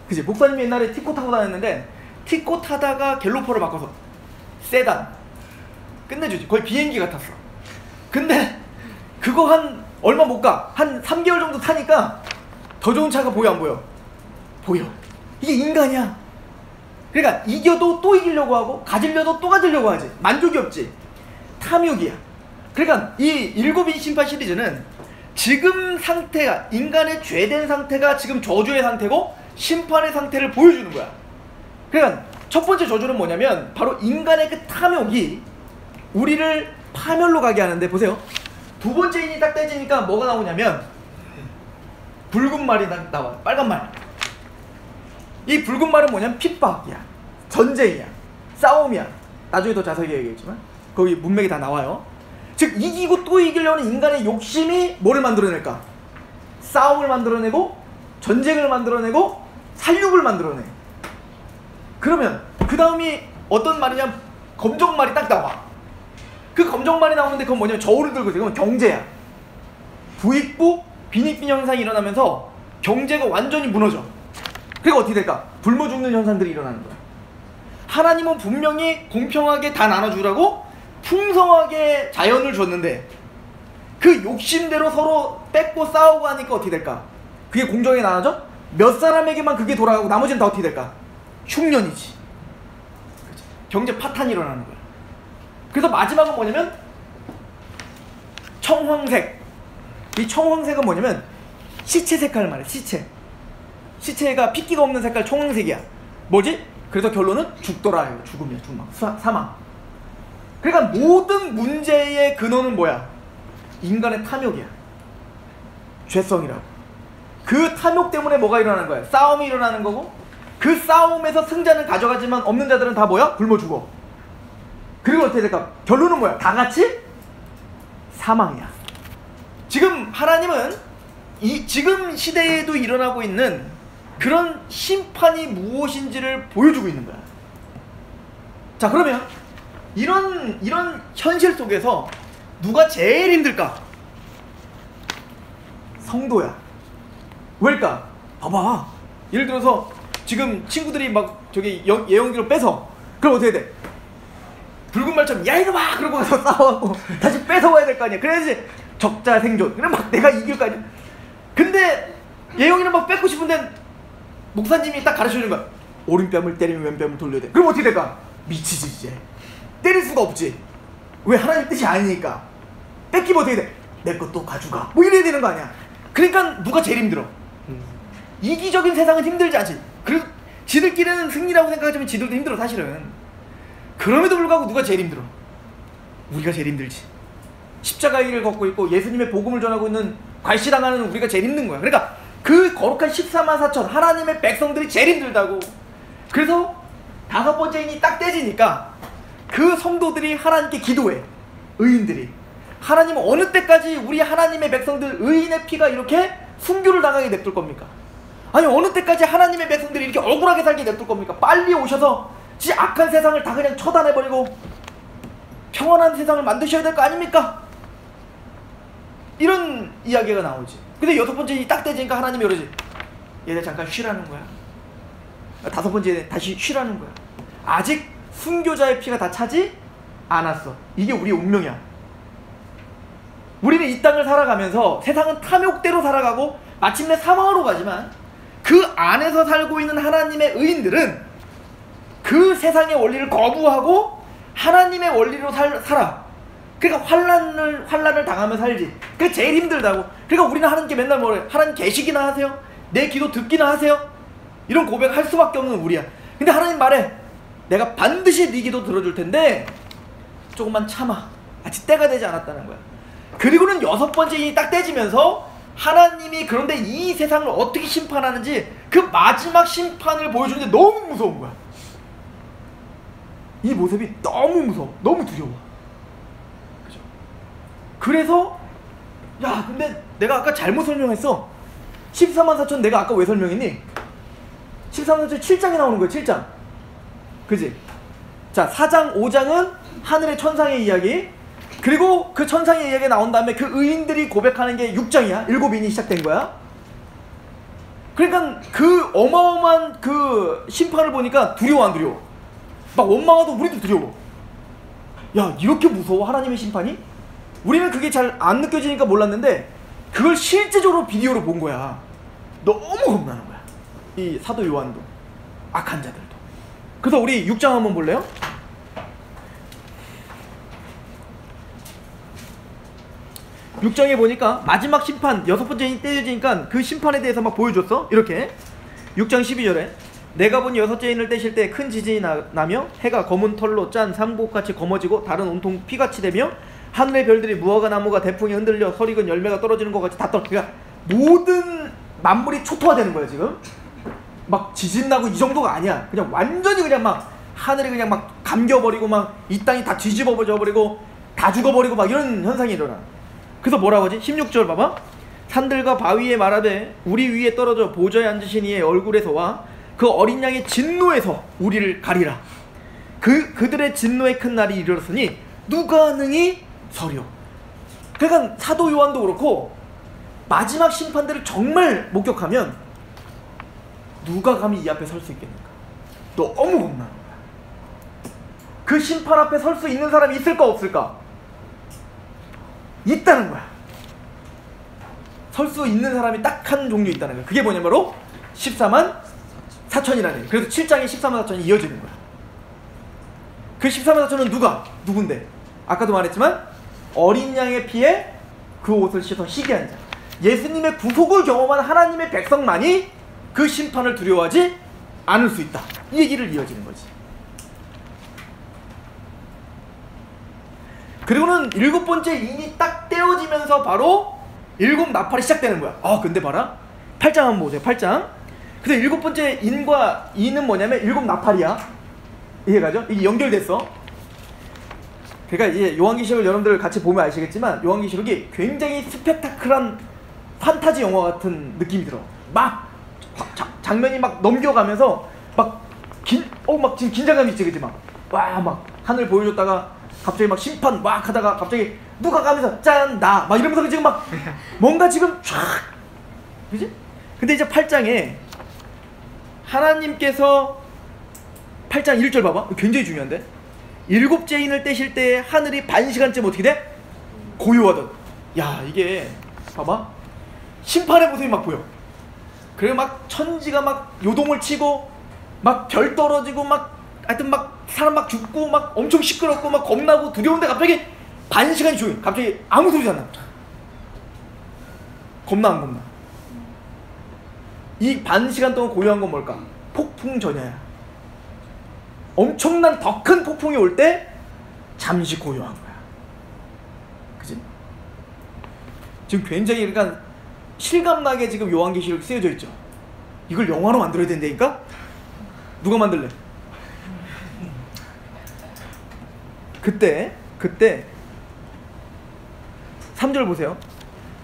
그치? 목사님이 옛날에 티코 타고 다녔는데, 티코 타다가 갤로퍼를 바꿔서 세단 끝내주지. 거의 비행기 같았어. 근데 그거 한 얼마 못 가. 한 3개월 정도 타니까 더 좋은 차가 보여 안 보여? 보여. 이게 인간이야. 그러니까 이겨도 또 이기려고 하고, 가지려도 또 가지려고 하지. 만족이 없지. 탐욕이야. 그러니까 이 7인 심판 시리즈는 지금 상태가, 인간의 죄된 상태가 지금 저주의 상태고 심판의 상태를 보여주는 거야. 그러니까 첫 번째 저주는 뭐냐면 바로 인간의 그 탐욕이 우리를 파멸로 가게 하는데, 보세요. 두 번째 인이 딱 떼지니까 뭐가 나오냐면 붉은 말이 나와. 빨간 말. 이 붉은 말은 뭐냐면 핍박이야, 전쟁이야, 싸움이야. 나중에 더 자세히 얘기하겠지만 거기 문맥이 다 나와요. 즉 이기고 또 이기려는 인간의 욕심이 뭐를 만들어낼까? 싸움을 만들어내고, 전쟁을 만들어내고, 살육을 만들어내. 그러면 그 다음이 어떤 말이냐, 검정말이 딱 나와. 그 검정말이 나오는데 그건 뭐냐면 저울을 들고 있어. 그건 경제야. 부익부 빈익빈 현상이 일어나면서 경제가 완전히 무너져. 그리고 어떻게 될까? 굶어 죽는 현상들이 일어나는 거야. 하나님은 분명히 공평하게 다 나눠주라고 풍성하게 자연을 줬는데 그 욕심대로 서로 뺏고 싸우고 하니까 어떻게 될까? 그게 공정하게 나눠져? 몇 사람에게만 그게 돌아가고 나머지는 다 어떻게 될까? 흉년이지. 경제 파탄이 일어나는 거야. 그래서 마지막은 뭐냐면 청황색. 이 청황색은 뭐냐면 시체 색깔을 말해. 시체가 핏기가 없는 색깔, 청황색이야. 뭐지? 그래서 결론은 죽더라. 죽음이야. 사망. 그러니까 모든 문제의 근원은 뭐야? 인간의 탐욕이야. 죄성이라고. 그 탐욕 때문에 뭐가 일어나는 거야? 싸움이 일어나는 거고, 그 싸움에서 승자는 가져가지만 없는 자들은 다 뭐야? 굶어 죽어. 그리고 어떻게 될까? 결론은 뭐야? 다 같이 사망이야. 지금 하나님은 이 지금 시대에도 일어나고 있는 그런 심판이 무엇인지를 보여주고 있는 거야. 자, 그러면 이런 현실 속에서 누가 제일 힘들까? 성도야. 왜일까? 봐봐. 예를 들어서 지금 친구들이 막 저기 예언기로 뺏어. 그럼 어떻게 돼? 붉은 말처럼 야 이거 막 그러고 가서 싸워갖고 다시 뺏어와야 될 거 아니야. 그래야지 적자 생존. 그래 막 내가 이길 거 아니야. 근데 예언기를 막 뺏고 싶은데 목사님이 딱 가르쳐주는 거야. 오른뺨을 때리면 왼뺨을 돌려야 돼. 그럼 어떻게 될까? 미치지 이제. 때릴 수가 없지. 왜? 하나님 뜻이 아니니까. 뺏기면 어떻게 돼? 내 것도 가져가. 뭐 이래야 되는 거 아니야. 그러니까 누가 제일 힘들어? 이기적인 세상은 힘들지 않지. 그래도 지들끼리는 승리라고 생각하지만 지들도 힘들어 사실은. 그럼에도 불구하고 누가 제일 힘들어? 우리가 제일 힘들지. 십자가의 길을 걷고 있고 예수님의 복음을 전하고 있는 괄시당하는 우리가 제일 힘든 거야. 그러니까 그 거룩한 14만 4천 하나님의 백성들이 제일 힘들다고. 그래서 5번째 인이 딱 떼지니까 그 성도들이 하나님께 기도해. 의인들이. 하나님은 어느 때까지 우리 하나님의 백성들 의인의 피가 이렇게 순교를 당하게 냅둘 겁니까? 아니 어느 때까지 하나님의 백성들이 이렇게 억울하게 살게 냅둘 겁니까? 빨리 오셔서 지 악한 세상을 다 그냥 처단해버리고 평안한 세상을 만드셔야 될 거 아닙니까? 이런 이야기가 나오지. 근데 6번째 인이 딱 떼지니까 하나님이 그러지. 얘네 잠깐 쉬라는 거야. 5번째 다시 쉬라는 거야. 아직 순교자의 피가 다 차지 않았어. 이게 우리의 운명이야. 우리는 이 땅을 살아가면서 세상은 탐욕대로 살아가고 마침내 사망으로 가지만 그 안에서 살고 있는 하나님의 의인들은 그 세상의 원리를 거부하고 하나님의 원리로 살아. 그러니까 환난을 당하며 살지. 그게 제일 힘들다고. 그러니까 우리는 하나님께 맨날 뭐래? 하나님 계시기나 하세요? 내 기도 듣기나 하세요? 이런 고백할 수밖에 없는 우리야. 근데 하나님 말해, 내가 반드시 네 기도 들어줄 텐데 조금만 참아. 아직 때가 되지 않았다는 거야. 그리고는 6번째 인이 딱 떼지면서 하나님이 그런데 이 세상을 어떻게 심판하는지 그 마지막 심판을 보여주는데 너무 무서운 거야. 이 모습이 너무 무서워. 너무 두려워. 그죠? 그래서 야, 근데 내가 아까 잘못 설명했어. 14만 4천 내가 아까 왜 설명했니? 14만 4천 7장에 나오는 거야. 7장. 그지? 자, 4장 5장은 하늘의 천상의 이야기. 그리고 그 천상의 이야기가 나온 다음에 그 의인들이 고백하는 게 6장이야. 7인이 시작된 거야. 그러니까 그 어마어마한 그 심판을 보니까 두려워 안 두려워? 막 원망하도 우리도 두려워. 야, 이렇게 무서워 하나님의 심판이? 우리는 그게 잘 안 느껴지니까 몰랐는데 그걸 실제적으로 비디오로 본 거야. 너무 겁나는 거야. 이 사도 요한도 악한 자들도. 그래서 우리 6장 한번 볼래요? 6장에 보니까 마지막 심판 6번째 떼어지니까 그 심판에 대해서 막 보여줬어. 이렇게 6장 12절에 내가 본 6째 인을 떼실 때 큰 지진이 나며 해가 검은 털로 짠 삼국같이 검어지고 달은 온통 피같이 되며 하늘의 별들이 무화과 나무가 대풍에 흔들려 설익은 열매가 떨어지는 것 같이 다 떨어져. 그러니까 모든 만물이 초토화되는 거야 지금. 막 지진 나고 이 정도가 아니야. 그냥 완전히 그냥 막 하늘이 그냥 막 감겨버리고 막 이 땅이 다 뒤집어져 버리고 다 죽어버리고 막 이런 현상이 일어나. 그래서 뭐라고 하지? 16절 봐봐. 산들과 바위에 말하되 우리 위에 떨어져 보좌에 앉으신 이의 얼굴에서와 그 어린 양의 진노에서 우리를 가리라. 그들의 진노의 큰 날이 이르렀으니 누가 능히 서려. 그러니까 사도 요한도 그렇고 마지막 심판들을 정말 목격하면 누가 감히 이 앞에 설 수 있겠는가? 너무 겁나는 거야. 그 심판 앞에 설 수 있는 사람이 있을까 없을까? 있다는 거야. 설 수 있는 사람이 딱 한 종류 있다는 거야. 그게 뭐냐면 바로 14만 4천이라는 거야. 그래서 7장에 14만 4천이 이어지는 거야. 그 14만 4천은 누군데? 아까도 말했지만 어린 양의 피에 그 옷을 씻어 희귀한 자. 예수님의 구속을 경험한 하나님의 백성만이 그 심판을 두려워하지 않을 수 있다. 이 얘기를 이어지는 거지. 그리고는 7번째 인이 딱 떼어지면서 바로 7 나팔이 시작되는 거야. 근데 봐라. 8장 한번 보세요. 8장. 근데 7번째 인과 인은 뭐냐면 7 나팔이야. 이해가죠? 이게 연결됐어. 그러니까 이제 요한계시록을 여러분들 같이 보면 아시겠지만 요한계시록이 굉장히 스펙타클한 판타지 영화 같은 느낌이 들어. 막 장면이 막 넘겨가면서 막 지금 긴장감이 있지, 그치? 막 하늘 보여줬다가 갑자기 막 심판 막 하다가 갑자기 누가 가면서 짠 나 막 이러면서 지금 막 뭔가 지금 촥, 그지? 근데 이제 8장에 하나님께서 8장 1절 봐봐. 굉장히 중요한데 7째 인을 떼실 때 하늘이 반 시간쯤 어떻게 돼? 고요하던. 야, 이게 봐봐. 심판의 모습이 막 보여. 그리고 막 천지가 막 요동을 치고 막 별 떨어지고 막 하여튼 막 사람 막 죽고 막 엄청 시끄럽고 막 겁나고 두려운데 갑자기 반 시간이 조용해. 갑자기 아무 소리도 안 나. 겁나 안 겁나? 이 반 시간 동안 고요한 건 뭘까? 폭풍 전야야. 엄청난 더 큰 폭풍이 올 때 잠시 고요한 거야. 그치? 지금 굉장히 그러니까 실감나게 지금 요한계시록 쓰여져 있죠. 이걸 영화로 만들어야 된다니까? 누가 만들래? 그때 3절 보세요.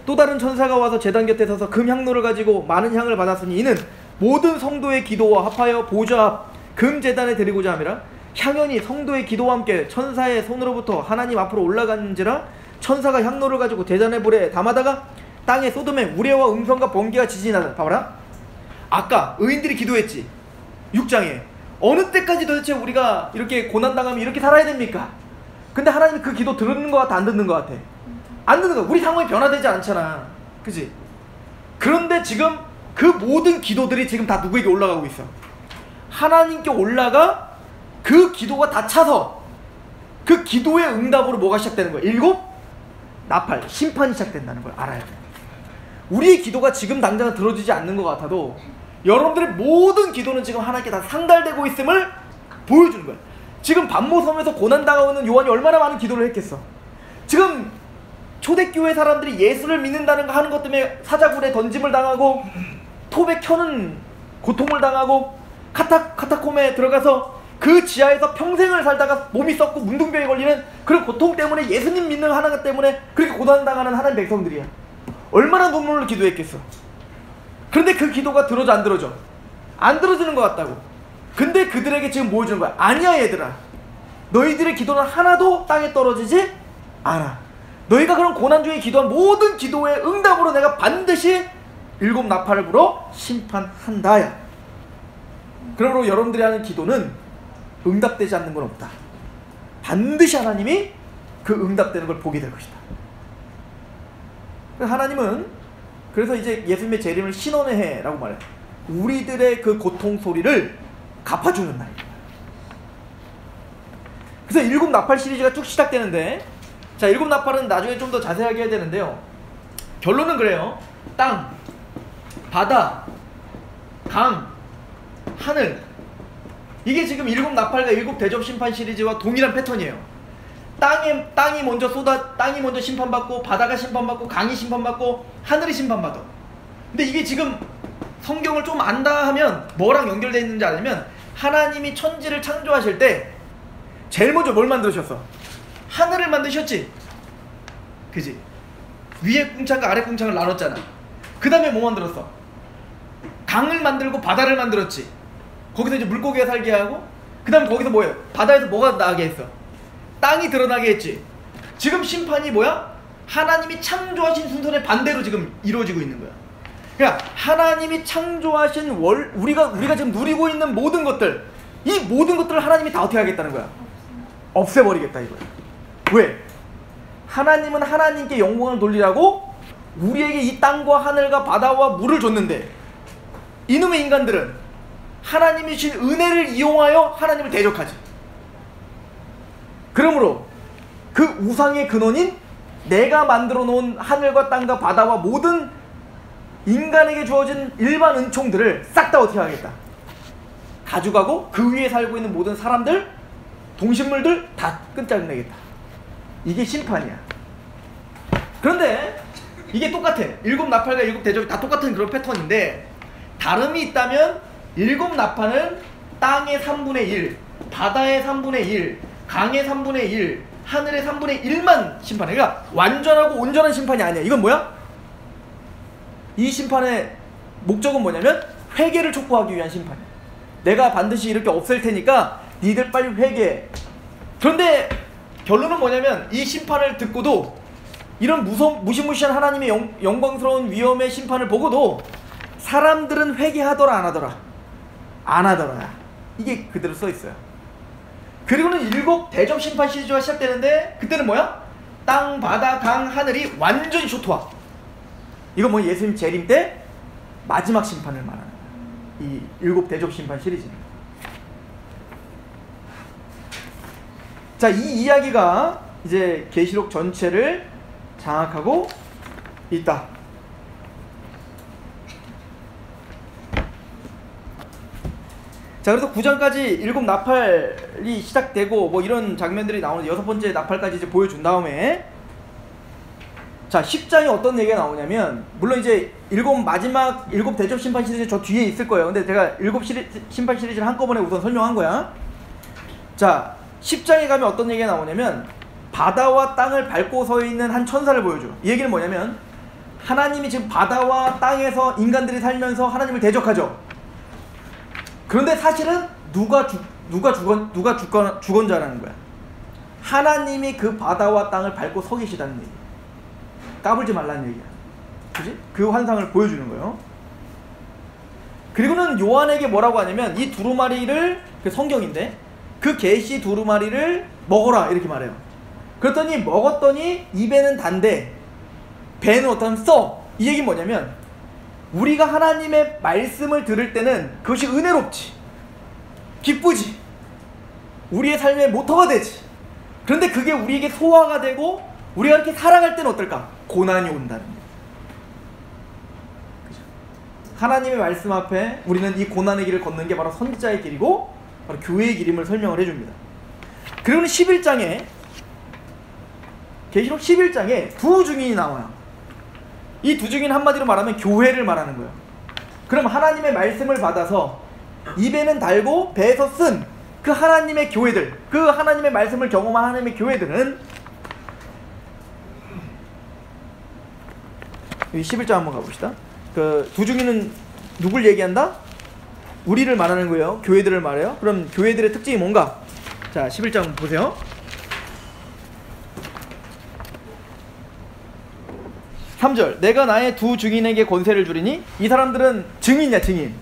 또 다른 천사가 와서 제단 곁에 서서 금 향로를 가지고 많은 향을 받았으니 이는 모든 성도의 기도와 합하여 보좌 앞 금 제단에 드리고자 함이라. 향연이 성도의 기도와 함께 천사의 손으로부터 하나님 앞으로 올라간지라. 천사가 향로를 가지고 제단의 불에 담아다가 땅에 쏟음에 우레와 음성과 번개가 지진이 나다. 봐봐라. 아까 의인들이 기도했지. 6장에 어느 때까지 도대체 우리가 이렇게 고난당하면 이렇게 살아야 됩니까? 근데 하나님이 그 기도 들은 것 같아, 안 듣는 것 같아? 안 되는 거야. 우리 상황이 변화되지 않잖아. 그지? 그런데 지금 그 모든 기도들이 지금 다 누구에게 올라가고 있어? 하나님께 올라가 그 기도가 다 차서 그 기도의 응답으로 뭐가 시작되는 거야? 7 나팔, 심판이 시작된다는 걸 알아야 돼. 우리의 기도가 지금 당장 들어지지 않는 것 같아도 여러분들의 모든 기도는 지금 하나님께 다 상달되고 있음을 보여주는 거야. 지금 반모섬에서 고난당하는 요한이 얼마나 많은 기도를 했겠어. 지금 초대교회 사람들이 예수를 믿는다는 거 하는 것 때문에 사자굴에 던짐을 당하고 톱에 켜는 고통을 당하고 카타콤에 들어가서 그 지하에서 평생을 살다가 몸이 썩고 문둥병에 걸리는 그런 고통 때문에 예수님 믿는 하나님 때문에 그렇게 고난당하는 하나님 백성들이야. 얼마나 눈물을 기도했겠어. 그런데 그 기도가 들어져 안 들어져? 안 들어지는 것 같다고. 근데 그들에게 지금 뭐 해주는 거야? 아니야 얘들아, 너희들의 기도는 하나도 땅에 떨어지지 않아. 너희가 그런 고난 중에 기도한 모든 기도의 응답으로 내가 반드시 7 나팔을 불어 심판한다야. 그러므로 여러분들이 하는 기도는 응답되지 않는 건 없다. 반드시 하나님이 그 응답되는 걸 보게 될 것이다. 하나님은 그래서 이제 예수님의 재림을 신원의 해라고 말해요. 우리들의 그 고통 소리를 갚아주는 날입니다. 그래서 7 나팔 시리즈가 쭉 시작되는데, 자, 7 나팔은 나중에 좀 더 자세하게 해야 되는데요. 결론은 그래요. 땅, 바다, 강, 하늘, 이게 지금 7 나팔과 7 대접 심판 시리즈와 동일한 패턴이에요. 땅이 먼저 심판받고, 바다가 심판받고, 강이 심판받고, 하늘이 심판받아. 근데 이게 지금 성경을 좀 안다 하면 뭐랑 연결되어 있는지 알면, 하나님이 천지를 창조하실 때 제일 먼저 뭘 만드셨어? 하늘을 만드셨지. 그지? 위에 궁창과 아래 궁창을 나눴잖아. 그 다음에 뭐 만들었어? 강을 만들고 바다를 만들었지. 거기서 이제 물고기가 살게 하고, 그 다음에 거기서 뭐예요? 바다에서 뭐가 나게 했어? 땅이 드러나게 했지. 지금 심판이 뭐야? 하나님이 창조하신 순서의 반대로 지금 이루어지고 있는 거야. 그러니까 하나님이 창조하신 우리가 지금 누리고 있는 모든 것들, 이 모든 것들을 하나님이 다 어떻게 하겠다는 거야? 없애버리겠다 이거야. 왜? 하나님은 하나님께 영광을 돌리라고 우리에게 이 땅과 하늘과 바다와 물을 줬는데, 이놈의 인간들은 하나님이 주신 은혜를 이용하여 하나님을 대적하지. 그러므로 그 우상의 근원인 내가 만들어 놓은 하늘과 땅과 바다와 모든 인간에게 주어진 일반 은총들을 싹 다 어떻게 하겠다? 가져가고 그 위에 살고 있는 모든 사람들, 동식물들 다 끝장내겠다. 이게 심판이야. 그런데 이게 똑같아. 7 나팔과 7 대접이 다 똑같은 그런 패턴인데, 다름이 있다면 7 나팔은 땅의 3분의 1, 바다의 3분의 1, 강의 3분의 1, 하늘의 3분의 1만 심판해. 그러니까 완전하고 온전한 심판이 아니야. 이건 뭐야? 이 심판의 목적은 뭐냐면 회개를 촉구하기 위한 심판이야. 내가 반드시 이렇게 없앨 테니까 니들 빨리 회개해. 그런데 결론은 뭐냐면, 이 심판을 듣고도, 이런 무시무시한 하나님의 영광스러운 위엄의 심판을 보고도 사람들은 회개하더라 안 하더라? 안 하더라. 이게 그대로 써 있어요. 그리고는 7 대접 심판 시리즈가 시작되는데, 그때는 뭐야? 땅, 바다, 강, 하늘이 완전히 초토화. 이건 뭐 예수님 재림 때 마지막 심판을 말하는 거야. 이 7 대접 심판 시리즈는. 자, 이 이야기가 이제 계시록 전체를 장악하고 있다. 자, 그래서 9장까지 7 나팔이 시작되고 뭐 이런 장면들이 나오는 6번째 나팔까지 이제 보여준 다음에, 자, 10장에 어떤 얘기가 나오냐면, 물론 이제 마지막 7 대접 심판 시리즈 저 뒤에 있을 거예요. 근데 제가 7 심판 시리즈를 한꺼번에 우선 설명한 거야. 자, 10장에 가면 어떤 얘기가 나오냐면, 바다와 땅을 밟고 서 있는 한 천사를 보여줘. 이 얘기는 뭐냐면, 하나님이 지금 바다와 땅에서 인간들이 살면서 하나님을 대적하죠. 그런데 사실은 누가 주권자라는 거야? 하나님이 그 바다와 땅을 밟고 서 계시다는 얘기야. 까불지 말라는 얘기야. 그지? 그 환상을 보여주는 거예요. 그리고는 요한에게 뭐라고 하냐면, 이 두루마리를, 그 성경인데 그 계시 두루마리를 먹어라 이렇게 말해요. 그랬더니 먹었더니 입에는 단데 배는 어떤 써. 이 얘기는 뭐냐면 우리가 하나님의 말씀을 들을 때는 그것이 은혜롭지, 기쁘지, 우리의 삶의 모터가 되지. 그런데 그게 우리에게 소화가 되고 우리가 이렇게 살아갈 때는 어떨까? 고난이 온다는 거예요. 하나님의 말씀 앞에 우리는 이 고난의 길을 걷는 게 바로 선지자의 길이고 바로 교회의 길임을 설명을 해줍니다. 그리고는 11장에 계시록 11장에 두 증인이 나와요. 이 두 증인 한마디로 말하면 교회를 말하는 거예요. 그럼 하나님의 말씀을 받아서 입에는 달고 배에서 쓴 그 하나님의 교회들, 그 하나님의 말씀을 경험한 하나님의 교회들은 여기 11장 한번 가봅시다. 그 두 증인은 누굴 얘기한다? 우리를 말하는 거예요. 교회들을 말해요. 그럼 교회들의 특징이 뭔가? 자, 11장 보세요. 3절, 내가 나의 두 증인에게 권세를 주리니. 이 사람들은 증인이야, 증인.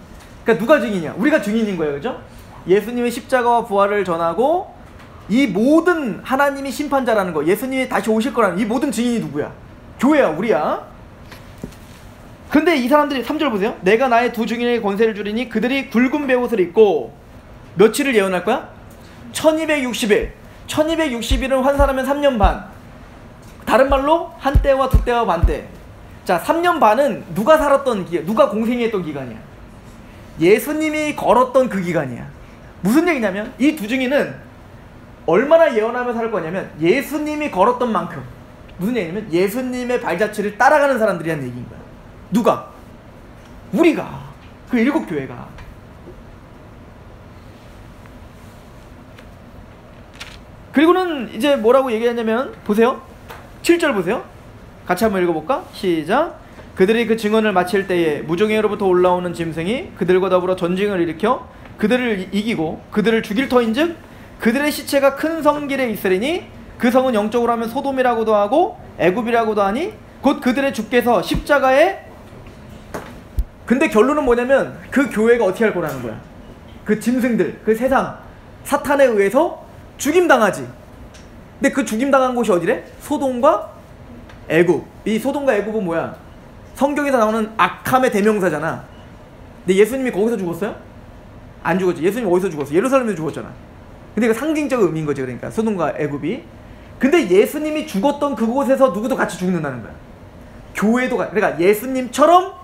그러니까 누가 증인이야? 우리가 증인인 거예요, 그죠? 예수님의 십자가와 부활을 전하고 이 모든 하나님이 심판자라는 거, 예수님이 다시 오실 거라는 이 모든 증인이 누구야? 교회야, 우리야. 근데 이 사람들이 3절 보세요. 내가 나의 두 증인에게 권세를 주리니 그들이 굵은 베옷을 입고 며칠을 예언할 거야? 1260일. 1260일은 환산하면 3년 반. 다른 말로 한 때와 두 때와 반 때. 자, 3년 반은 누가 살았던 기간, 누가 공생했던 기간이야. 예수님이 걸었던 그 기간이야. 무슨 얘기냐면 이 두 증인은 얼마나 예언하며 살 거냐면 예수님이 걸었던 만큼. 무슨 얘기냐면 예수님의 발자취를 따라가는 사람들이란 얘기인 거야. 누가? 우리가. 그 7교회가. 그리고는 이제 뭐라고 얘기하냐면 보세요. 7절 보세요. 같이 한번 읽어볼까? 시작. 그들이 그 증언을 마칠 때에 무정예로부터 올라오는 짐승이 그들과 더불어 전쟁을 일으켜 그들을 이기고 그들을 죽일 터인즉 그들의 시체가 큰 성 길에 있으리니 그 성은 영적으로 하면 소돔이라고도 하고 애굽이라고도 하니 곧 그들의 주께서 십자가에. 근데 결론은 뭐냐면 그 교회가 어떻게 할 거라는 거야. 그 짐승들, 그 세상 사탄에 의해서 죽임당하지. 근데 그 죽임당한 곳이 어디래? 소돔과 애굽. 이 소돔과 애굽은 뭐야? 성경에서 나오는 악함의 대명사잖아. 근데 예수님이 거기서 죽었어요? 안 죽었지. 예수님이 어디서 죽었어? 예루살렘에서 죽었잖아. 근데 그 상징적 의미인 거지. 그러니까 소돔과 애굽이. 근데 예수님이 죽었던 그곳에서 누구도 같이 죽는다는 거야. 교회도 그러니까 예수님처럼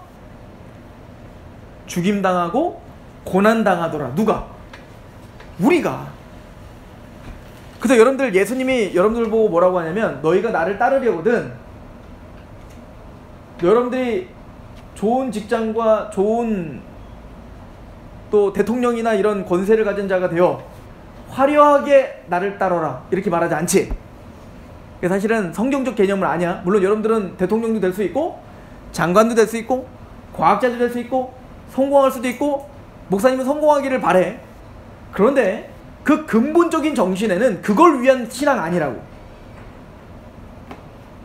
죽임당하고 고난당하더라. 누가? 우리가. 그래서 여러분들, 예수님이 여러분들 보고 뭐라고 하냐면 너희가 나를 따르려거든 여러분들이 좋은 직장과 좋은 또 대통령이나 이런 권세를 가진 자가 되어 화려하게 나를 따르라 이렇게 말하지 않지. 사실은 성경적 개념은 아니야. 물론 여러분들은 대통령도 될 수 있고 장관도 될 수 있고 과학자도 될 수 있고 성공할 수도 있고 목사님은 성공하기를 바래. 그런데 그 근본적인 정신에는 그걸 위한 신앙 아니라고.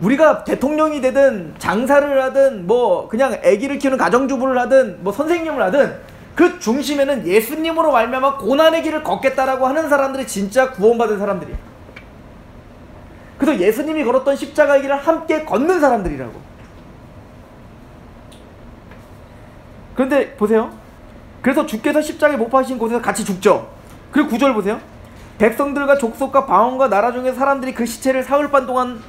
우리가 대통령이 되든 장사를 하든 뭐 그냥 아기를 키우는 가정주부를 하든 뭐 선생님을 하든 그 중심에는 예수님으로 말미암아 고난의 길을 걷겠다라고 하는 사람들이 진짜 구원받은 사람들이야. 그래서 예수님이 걸었던 십자가의 길을 함께 걷는 사람들이라고. 그런데 보세요. 그래서 주께서 십자가에 못 박히신 곳에서 같이 죽죠. 그리고 9절 보세요. 백성들과 족속과 방언과 나라 중에 사람들이 그 시체를 사흘반 동안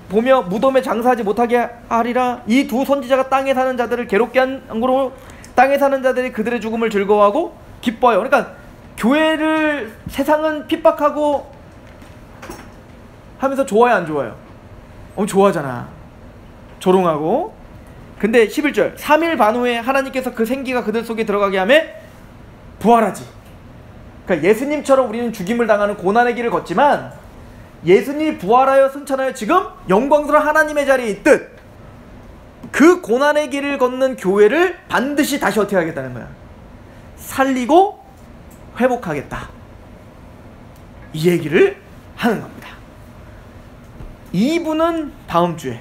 보며 무덤에 장사하지 못하게 하리라. 이 두 선지자가 땅에 사는 자들을 괴롭게 한 거로 땅에 사는 자들이 그들의 죽음을 즐거워하고 기뻐요. 그러니까 교회를 세상은 핍박하고 하면서 좋아요, 안 좋아요? 좋아하잖아. 조롱하고. 근데 11절 3일 반 후에 하나님께서 그 생기가 그들 속에 들어가게 하며 부활하지. 그러니까 예수님처럼 우리는 죽임을 당하는 고난의 길을 걷지만 예수님이 부활하여 승천하여 지금 영광스러운 하나님의 자리에 있듯 그 고난의 길을 걷는 교회를 반드시 다시 어떻게 하겠다는 거야? 살리고 회복하겠다. 이 얘기를 하는 겁니다. 2부는 다음 주에